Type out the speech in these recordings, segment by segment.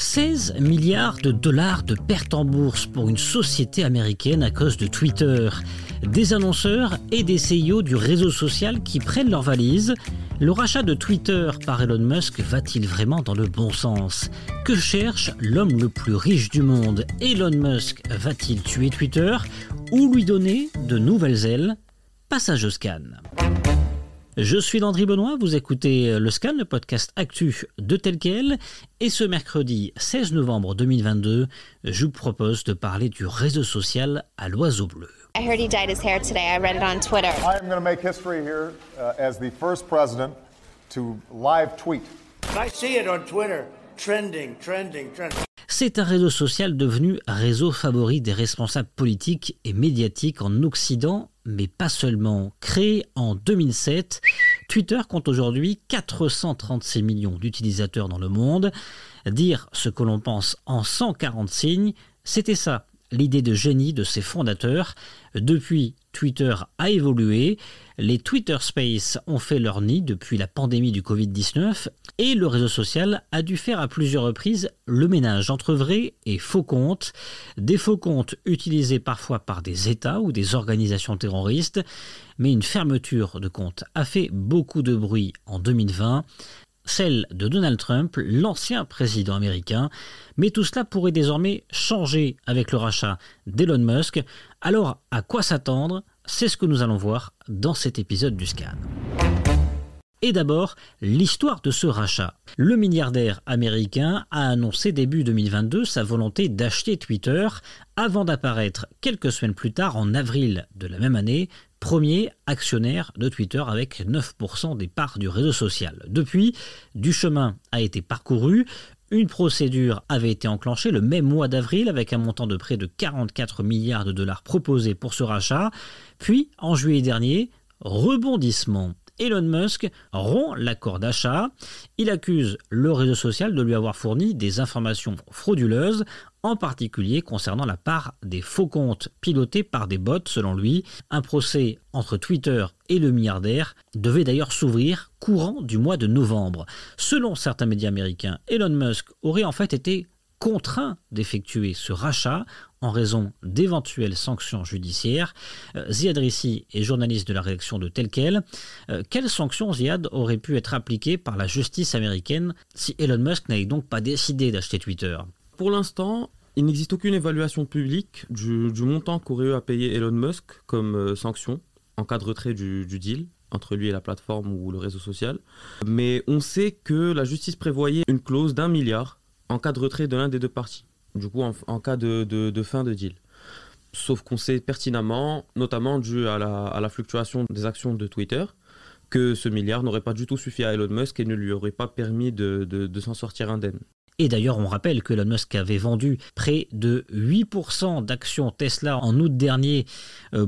16 milliards de dollars de pertes en bourse pour une société américaine à cause de Twitter. Des annonceurs et des CEO du réseau social qui prennent leurs valises. Le rachat de Twitter par Elon Musk va-t-il vraiment dans le bon sens? Que cherche l'homme le plus riche du monde? Elon Musk va-t-il tuer Twitter ou lui donner de nouvelles ailes? Passage au scan. Je suis Landry Benoît, vous écoutez le Scan, le podcast actu de Tel Quel. Et ce mercredi 16 novembre 2022, je vous propose de parler du réseau social à l'oiseau bleu. I heard he dyed his hair today. I read it on Twitter. I am going to make history here as the first president to live tweet. I see it on Twitter. Trending. C'est un réseau social devenu réseau favori des responsables politiques et médiatiques en Occident, mais pas seulement. Créé en 2007, Twitter compte aujourd'hui 436 millions d'utilisateurs dans le monde. Dire ce que l'on pense en 140 signes, c'était ça, l'idée de génie de ses fondateurs. Depuis, Twitter a évolué. Les Twitter Spaces ont fait leur nid depuis la pandémie du Covid-19 et le réseau social a dû faire à plusieurs reprises le ménage entre vrais et faux comptes. Des faux comptes utilisés parfois par des États ou des organisations terroristes. Mais une fermeture de compte a fait beaucoup de bruit en 2020. Celle de Donald Trump, l'ancien président américain. Mais tout cela pourrait désormais changer avec le rachat d'Elon Musk. Alors, à quoi s'attendre? C'est ce que nous allons voir dans cet épisode du Scan. Et d'abord, l'histoire de ce rachat. Le milliardaire américain a annoncé début 2022 sa volonté d'acheter Twitter avant d'apparaître quelques semaines plus tard, en avril de la même année, premier actionnaire de Twitter avec 9% des parts du réseau social. Depuis, du chemin a été parcouru. Une procédure avait été enclenchée le même mois d'avril avec un montant de près de 44 milliards de dollars proposé pour ce rachat. Puis, en juillet dernier, rebondissement. Elon Musk rompt l'accord d'achat. Il accuse le réseau social de lui avoir fourni des informations frauduleuses, en particulier concernant la part des faux comptes pilotés par des bots, selon lui. Un procès entre Twitter et le milliardaire devait d'ailleurs s'ouvrir courant du mois de novembre. Selon certains médias américains, Elon Musk aurait en fait été contraint d'effectuer ce rachat en raison d'éventuelles sanctions judiciaires. Ziad Rissi est journaliste de la rédaction de Tel Quel. Quelles sanctions, Ziad, auraient pu être appliquées par la justice américaine si Elon Musk n'avait donc pas décidé d'acheter Twitter? Pour l'instant, il n'existe aucune évaluation publique du montant qu'aurait eu à payer Elon Musk comme sanction en cas de retrait du deal entre lui et la plateforme ou le réseau social. Mais on sait que la justice prévoyait une clause d'1 milliard en cas de retrait de l'un des deux parties, du coup en cas de fin de deal. Sauf qu'on sait pertinemment, notamment dû à la fluctuation des actions de Twitter, que ce milliard n'aurait pas du tout suffi à Elon Musk et ne lui aurait pas permis de s'en sortir indemne. Et d'ailleurs, on rappelle que Elon Musk avait vendu près de 8% d'actions Tesla en août dernier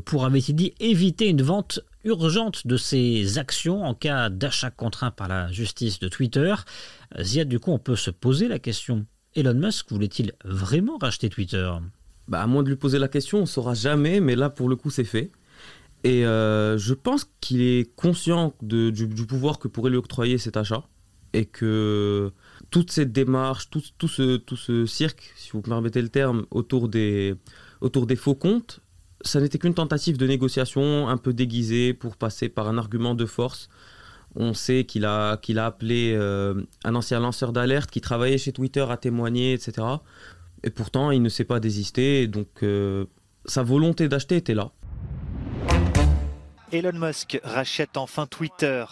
pour, avait-il dit, éviter une vente urgente de ses actions en cas d'achat contraint par la justice de Twitter. Ziad, du coup, on peut se poser la question. Elon Musk voulait-il vraiment racheter Twitter? À moins de lui poser la question, on ne saura jamais, mais là, pour le coup, c'est fait. Et je pense qu'il est conscient du pouvoir que pourrait lui octroyer cet achat et que toute cette démarche, tout ce cirque, si vous me permettez le terme, autour des faux comptes, ça n'était qu'une tentative de négociation un peu déguisée pour passer par un argument de force. On sait qu'il a appelé un ancien lanceur d'alerte qui travaillait chez Twitter à témoigner, etc. Et pourtant, il ne s'est pas désisté, donc sa volonté d'acheter était là. Elon Musk rachète enfin Twitter.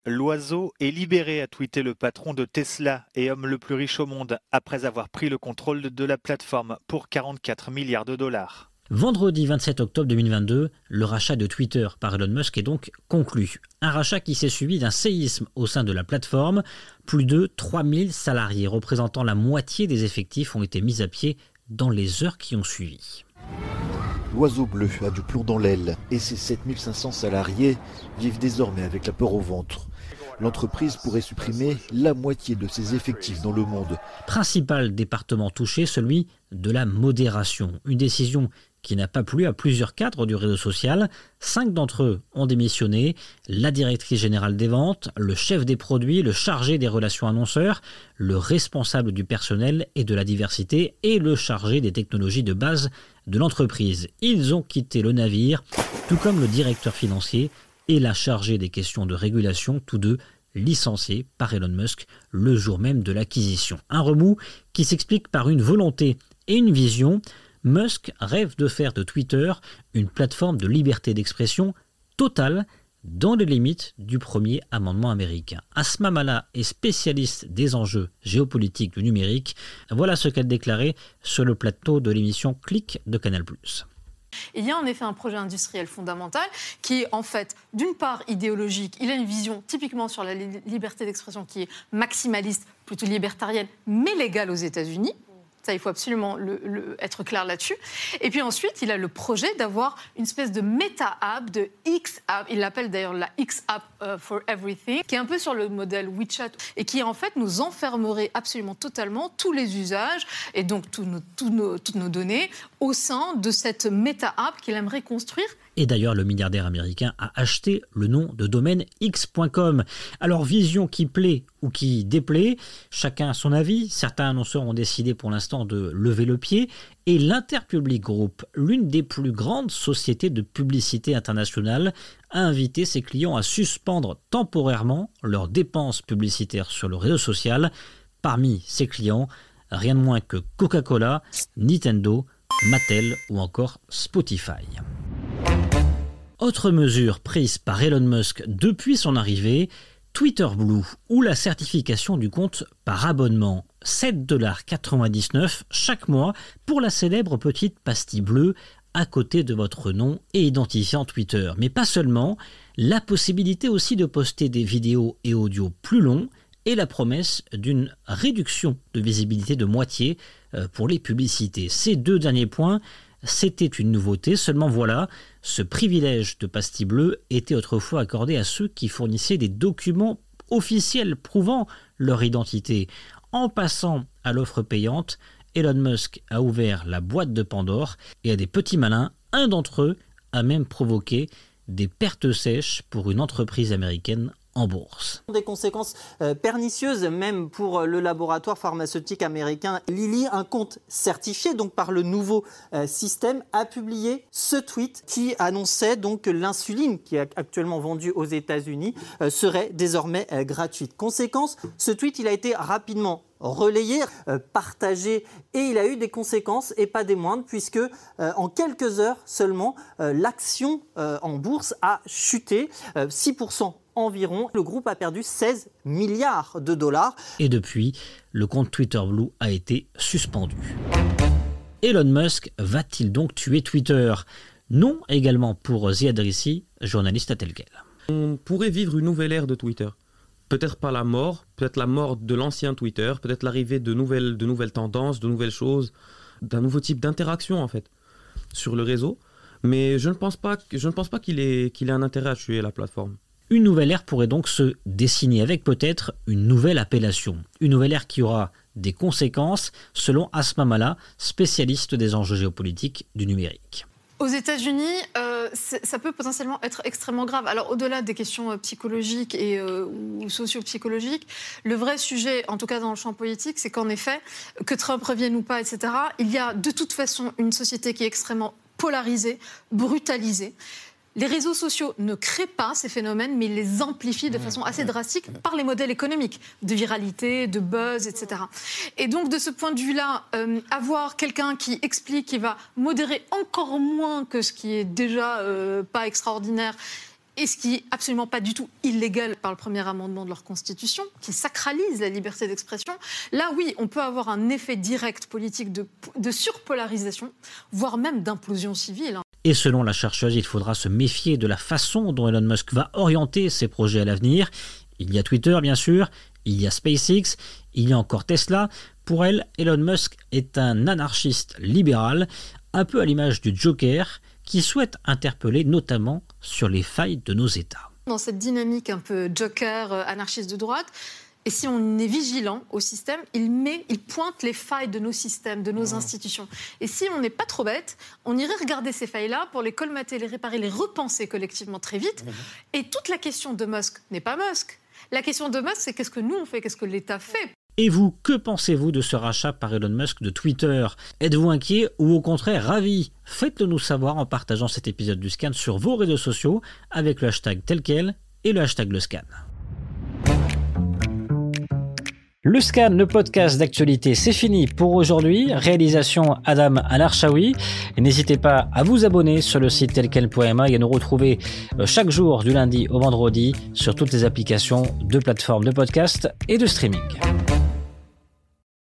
L'oiseau est libéré, a tweeté le patron de Tesla et homme le plus riche au monde après avoir pris le contrôle de la plateforme pour 44 milliards de dollars. Vendredi 27 octobre 2022, le rachat de Twitter par Elon Musk est donc conclu. Un rachat qui s'est suivi d'un séisme au sein de la plateforme. Plus de 3000 salariés représentant la moitié des effectifs ont été mis à pied dans les heures qui ont suivi. L'oiseau bleu a du plomb dans l'aile et ses 7500 salariés vivent désormais avec la peur au ventre. L'entreprise pourrait supprimer la moitié de ses effectifs dans le monde. Principal département touché, celui de la modération. Une décision qui n'a pas plu à plusieurs cadres du réseau social. 5 d'entre eux ont démissionné, la directrice générale des ventes, le chef des produits, le chargé des relations annonceurs, le responsable du personnel et de la diversité et le chargé des technologies de base de l'entreprise. Ils ont quitté le navire, tout comme le directeur financier et la chargée des questions de régulation, tous deux licenciés par Elon Musk le jour même de l'acquisition. Un remous qui s'explique par une volonté et une vision. Musk rêve de faire de Twitter une plateforme de liberté d'expression totale dans les limites du premier amendement américain. Asma Mala est spécialiste des enjeux géopolitiques du numérique. Voilà ce qu'elle déclarait sur le plateau de l'émission Click de Canal+. Il y a en effet un projet industriel fondamental qui est en fait d'une part idéologique. Il a une vision typiquement sur la liberté d'expression qui est maximaliste, plutôt libertarienne, mais légale aux États-Unis. Ça, il faut absolument être clair là-dessus. Et puis ensuite, il a le projet d'avoir une espèce de méta-app, de X-app. Il l'appelle d'ailleurs la X-app for everything, qui est un peu sur le modèle WeChat et qui en fait nous enfermerait absolument totalement tous les usages et donc toutes nos données au sein de cette méta-app qu'il aimerait construire. Et d'ailleurs, le milliardaire américain a acheté le nom de domaine x.com. Alors, vision qui plaît ou qui déplaît, chacun a son avis. Certains annonceurs ont décidé pour l'instant de lever le pied. Et l'Interpublic Group, l'une des plus grandes sociétés de publicité internationale, a invité ses clients à suspendre temporairement leurs dépenses publicitaires sur le réseau social. Parmi ses clients, rien de moins que Coca-Cola, Nintendo, Mattel ou encore Spotify. Autre mesure prise par Elon Musk depuis son arrivée, Twitter Blue ou la certification du compte par abonnement. $7,99 chaque mois pour la célèbre petite pastille bleue à côté de votre nom et identifiant Twitter. Mais pas seulement, la possibilité aussi de poster des vidéos et audios plus longs et la promesse d'une réduction de visibilité de moitié pour les publicités. Ces deux derniers points, c'était une nouveauté, seulement voilà, ce privilège de pastille bleue était autrefois accordé à ceux qui fournissaient des documents officiels prouvant leur identité. En passant à l'offre payante, Elon Musk a ouvert la boîte de Pandore et à des petits malins, un d'entre eux a même provoqué des pertes sèches pour une entreprise américaine en bourse. Des conséquences pernicieuses même pour le laboratoire pharmaceutique américain Lilly. Un compte certifié donc par le nouveau système a publié ce tweet qui annonçait donc que l'insuline qui est actuellement vendue aux États-Unis serait désormais gratuite. Conséquence, ce tweet il a été rapidement relayé, partagé et il a eu des conséquences et pas des moindres puisque en quelques heures seulement l'action en bourse a chuté 6% environ. Le groupe a perdu 16 milliards de dollars. Et depuis, le compte Twitter Blue a été suspendu. Elon Musk va-t-il donc tuer Twitter? Non également pour Ziad Rissi, journaliste à tel quel. On pourrait vivre une nouvelle ère de Twitter. Peut-être pas la mort, peut-être la mort de l'ancien Twitter, peut-être l'arrivée de nouvelles tendances, de nouvelles choses, d'un nouveau type d'interaction en fait sur le réseau. Mais je ne pense pas qu'il ait un intérêt à tuer la plateforme. Une nouvelle ère pourrait donc se dessiner avec peut-être une nouvelle appellation. Une nouvelle ère qui aura des conséquences selon Asma Mala, spécialiste des enjeux géopolitiques du numérique. Aux États-Unis, ça peut potentiellement être extrêmement grave. Alors, au-delà des questions psychologiques ou socio-psychologiques, le vrai sujet, en tout cas dans le champ politique, c'est qu'en effet, que Trump revienne ou pas, etc., il y a de toute façon une société qui est extrêmement polarisée, brutalisée. Les réseaux sociaux ne créent pas ces phénomènes, mais ils les amplifient de façon assez drastique par les modèles économiques, de viralité, de buzz, etc. Et donc, de ce point de vue-là, avoir quelqu'un qui explique, qui va modérer encore moins que ce qui est déjà pas extraordinaire, et ce qui n'est absolument pas du tout illégal par le premier amendement de leur Constitution, qui sacralise la liberté d'expression, là, oui, on peut avoir un effet direct politique de surpolarisation, voire même d'implosion civile. Et selon la chercheuse, il faudra se méfier de la façon dont Elon Musk va orienter ses projets à l'avenir. Il y a Twitter, bien sûr, il y a SpaceX, il y a encore Tesla. Pour elle, Elon Musk est un anarchiste libéral, un peu à l'image du Joker, qui souhaite interpeller notamment sur les failles de nos États. Dans cette dynamique un peu Joker, anarchiste de droite, Et si on est vigilant au système, il pointe les failles de nos systèmes, de nos institutions. Et si on n'est pas trop bête, on irait regarder ces failles-là pour les colmater, les réparer, les repenser collectivement très vite. Et toute la question de Musk n'est pas Musk. La question de Musk, c'est qu'est-ce que nous on fait, qu'est-ce que l'État fait. Et vous, que pensez-vous de ce rachat par Elon Musk de Twitter? Êtes-vous inquiet ou au contraire ravi? Faites-le nous savoir en partageant cet épisode du Scan sur vos réseaux sociaux avec le hashtag tel quel et le hashtag le Scan. Le Scan, le podcast d'actualité, c'est fini pour aujourd'hui. Réalisation Adam Al-Arshawi. Et n'hésitez pas à vous abonner sur le site telquel.ma et à nous retrouver chaque jour du lundi au vendredi sur toutes les applications de plateformes de podcast et de streaming.